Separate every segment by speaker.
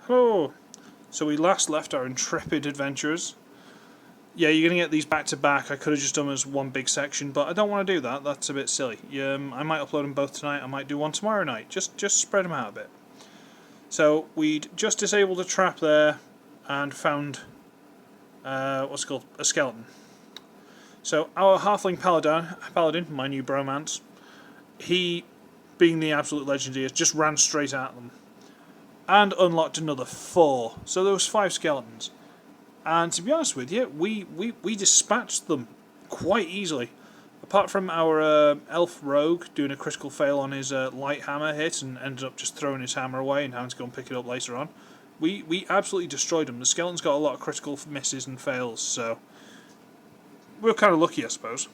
Speaker 1: Oh, so we last left our intrepid adventurers. Yeah, you're going to get these back to back. I could have just done them as one big section, but I don't want to do that. That's a bit silly. I might upload them both tonight. I might do one tomorrow night. Just spread them out a bit. So we'd just disabled a trap there and found what's it called? A skeleton. So our halfling paladin, my new bromance, he, being the absolute legend he is, just ran straight at them and unlocked another 4. So there was 5 skeletons. And to be honest with you, we dispatched them quite easily. Apart from our elf rogue doing a critical fail on his light hammer hit and ended up just throwing his hammer away and having to go and pick it up later on, we absolutely destroyed them. The skeleton's got a lot of critical misses and fails, so we were kind of lucky, I suppose.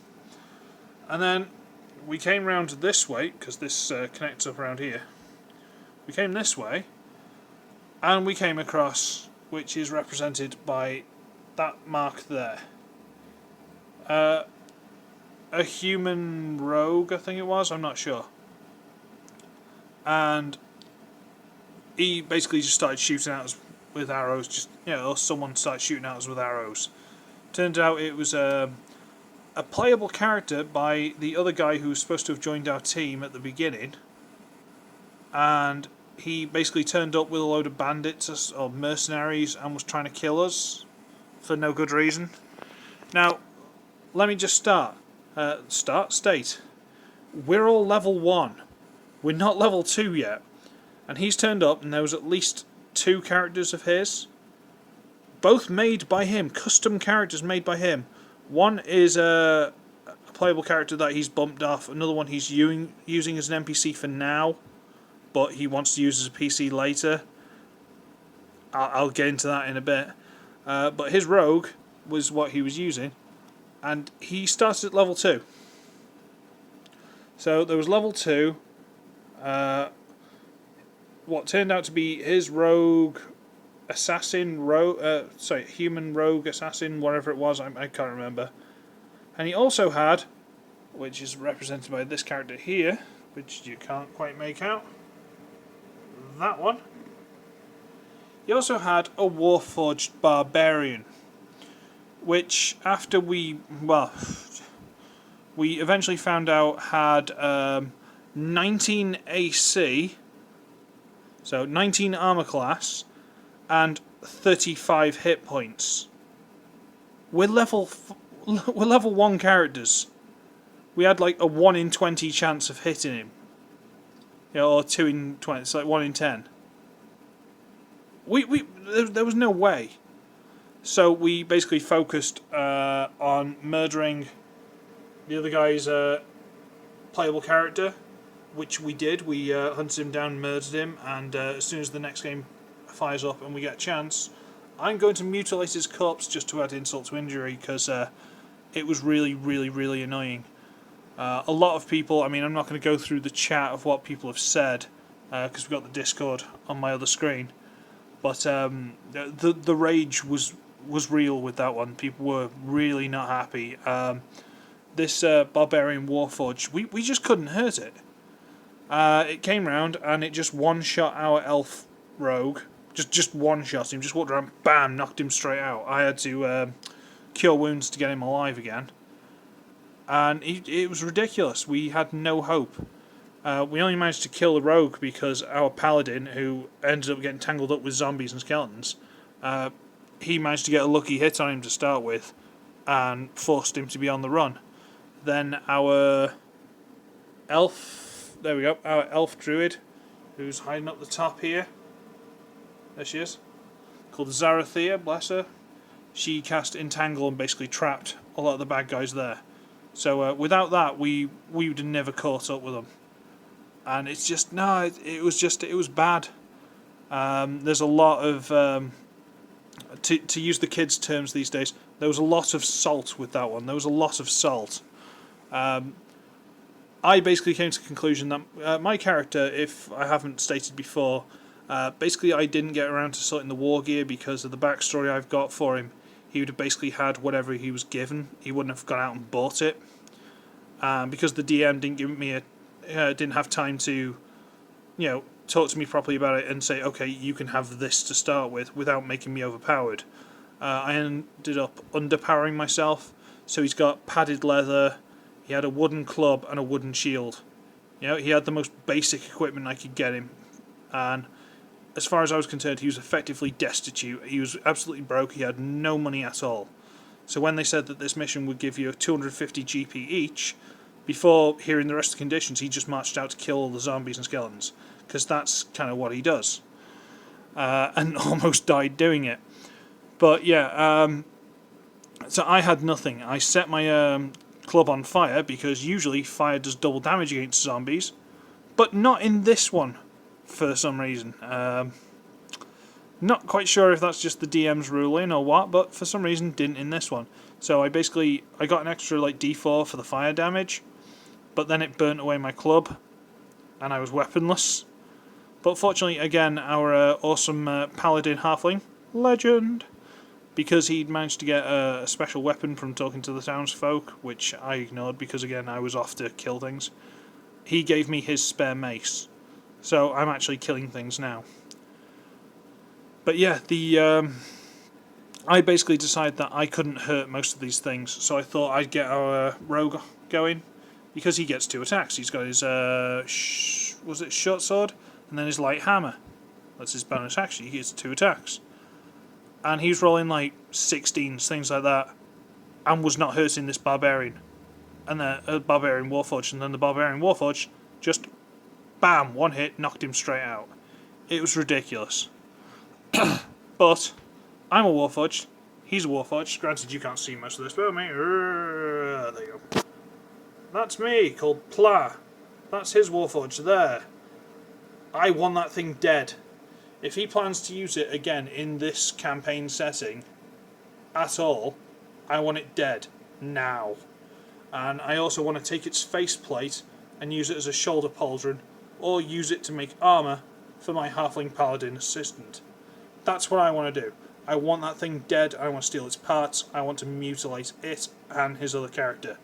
Speaker 1: And then we came round this way, because this connects up around here. We came this way, and we came across, which is represented by that mark there. A human rogue, I think it was, I'm not sure. And he basically just started shooting at us with arrows, or someone started shooting at us with arrows. Turned out it was a playable character by the other guy who was supposed to have joined our team at the beginning. And he basically turned up with a load of bandits or mercenaries and was trying to kill us for no good reason. Now, let me just state. We're all level 1. We're not level 2 yet. And he's turned up and there was at least 2 characters of his. Both made by him, custom characters made by him. One is a playable character that he's bumped off. Another one he's using as an NPC for now, but he wants to use as a PC later. I'll get into that in a bit. But his rogue was what he was using, and he started at level 2. So there was level 2. What turned out to be his rogue assassin, human rogue assassin, whatever it was, I can't remember. And he also had, which is represented by this character here, which you can't quite make out, that one. He also had a warforged barbarian, which after we eventually found out had 19 AC, so 19 armor class, and 35 hit points. We're level 1 characters. We had like a 1 in 20 chance of hitting him. Or 2 in 20, it's like 1 in 10. There was no way. So we basically focused on murdering the other guy's playable character, which we did. We hunted him down, murdered him, and as soon as the next game fires up and we get a chance, I'm going to mutilate his corpse just to add insult to injury, because it was really, really, really annoying. A lot of people, I'm not going to go through the chat of what people have said, because we've got the Discord on my other screen, but the rage was real with that one. People were really not happy. This barbarian warforged, we just couldn't hurt it. It came round and it just one-shot our elf rogue. Just one-shot him, just walked around, bam, knocked him straight out. I had to cure wounds to get him alive again. And it was ridiculous. We had no hope. We only managed to kill the rogue because our paladin, who ended up getting tangled up with zombies and skeletons, he managed to get a lucky hit on him to start with and forced him to be on the run. Then our elf, there we go, our elf druid, who's hiding up the top here, there she is, called Zarathea, bless her. She cast Entangle and basically trapped a lot of the bad guys there. So without that, we would have never caught up with them. And it's just, no, it was bad. There's a lot of, to use the kids' terms these days, there was a lot of salt with that one. There was a lot of salt. I basically came to the conclusion that my character, if I haven't stated before, basically I didn't get around to sorting the war gear because of the backstory I've got for him. He would have basically had whatever he was given. He wouldn't have gone out and bought it. Because the DM didn't give me didn't have time to, talk to me properly about it and say, okay, you can have this to start with without making me overpowered. I ended up underpowering myself. So he's got padded leather, he had a wooden club and a wooden shield. You know, he had the most basic equipment I could get him. And as far as I was concerned, he was effectively destitute. He was absolutely broke. He had no money at all. So when they said that this mission would give you 250 GP each, before hearing the rest of the conditions, he just marched out to kill all the zombies and skeletons. Because that's kind of what he does. And almost died doing it. But yeah, so I had nothing. I set my club on fire, because usually fire does double damage against zombies. But not in this one, for some reason. Not quite sure if that's just the DM's ruling or what, but for some reason didn't in this one. So I got an extra like D4 for the fire damage, but then it burnt away my club, and I was weaponless. But fortunately, again, our awesome paladin halfling, legend, because he'd managed to get a special weapon from talking to the townsfolk, which I ignored because, again, I was off to kill things. He gave me his spare mace, so I'm actually killing things now. But yeah, I basically decided that I couldn't hurt most of these things, so I thought I'd get our rogue going, because he gets 2 attacks. He's got his short sword, and then his light hammer. That's his bonus action. He gets 2 attacks. And he's rolling like 16s, things like that, and was not hurting this barbarian. And the barbarian warforged, and then the barbarian warforged just, bam, one hit, knocked him straight out. It was ridiculous. But I'm a warforged, he's a warforged. Granted, you can't see much of this, but mate, there you go. That's me, called Pla. That's his warforged there. I want that thing dead. If he plans to use it again in this campaign setting at all, I want it dead now. And I also want to take its faceplate and use it as a shoulder pauldron, or use it to make armour for my halfling paladin assistant. That's what I want to do. I want that thing dead. I want to steal its parts. I want to mutilate it and his other character.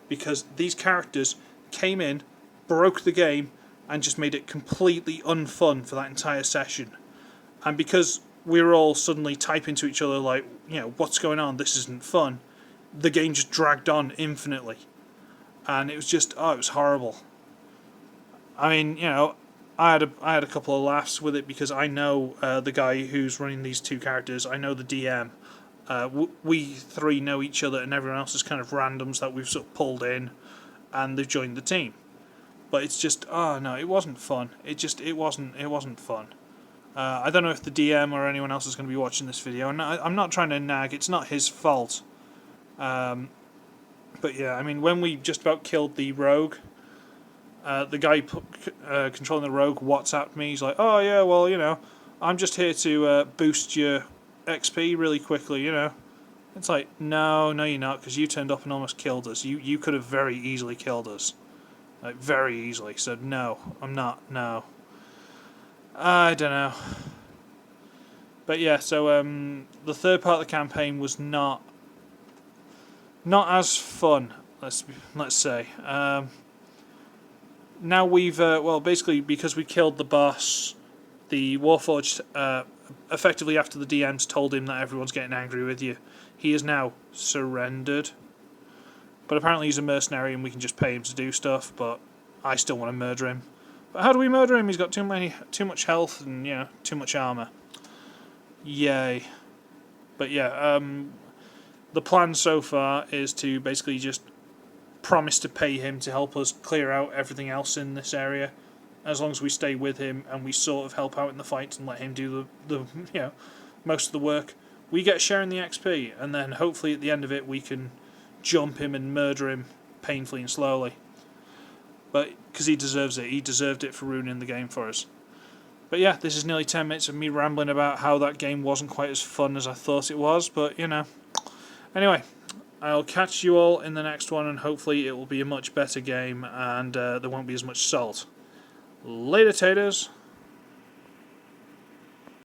Speaker 1: Because these characters came in, broke the game, and just made it completely unfun for that entire session. And because we were all suddenly typing to each other like, you know, what's going on, this isn't fun, the game just dragged on infinitely. And it was just, it was horrible. I mean, you know, I had a couple of laughs with it, because I know the guy who's running these 2 characters. I know the DM. We 3 know each other, and everyone else is kind of randoms that we've sort of pulled in, and they've joined the team. But it's just, no, it wasn't fun. It wasn't fun. I don't know if the DM or anyone else is going to be watching this video, and I'm not trying to nag. It's not his fault. But yeah, I mean, when we just about killed the rogue, the guy controlling the rogue WhatsApped me. He's like, oh yeah, well, you know, I'm just here to boost your XP really quickly, you know. It's like, no, you're not, because you turned up and almost killed us. You could have very easily killed us. Like, very easily. So, no, I'm not, no. I don't know. But yeah, so the third part of the campaign was not as fun, let's say. Now we've, well, basically, because we killed the boss, the Warforged, effectively after the DMs told him that everyone's getting angry with you, he is now surrendered. But apparently he's a mercenary and we can just pay him to do stuff, but I still want to murder him. But how do we murder him? He's got too much health and, you know, too much armour. Yay. But yeah, the plan so far is to basically just promise to pay him to help us clear out everything else in this area, as long as we stay with him and we sort of help out in the fight and let him do the you know, most of the work. We get sharing the XP, and then hopefully at the end of it we can jump him and murder him painfully and slowly. But because he deserves it. He deserved it for ruining the game for us. But yeah, this is nearly 10 minutes of me rambling about how that game wasn't quite as fun as I thought it was, but you know. Anyway, I'll catch you all in the next one, and hopefully it will be a much better game, and there won't be as much salt. Later, taters.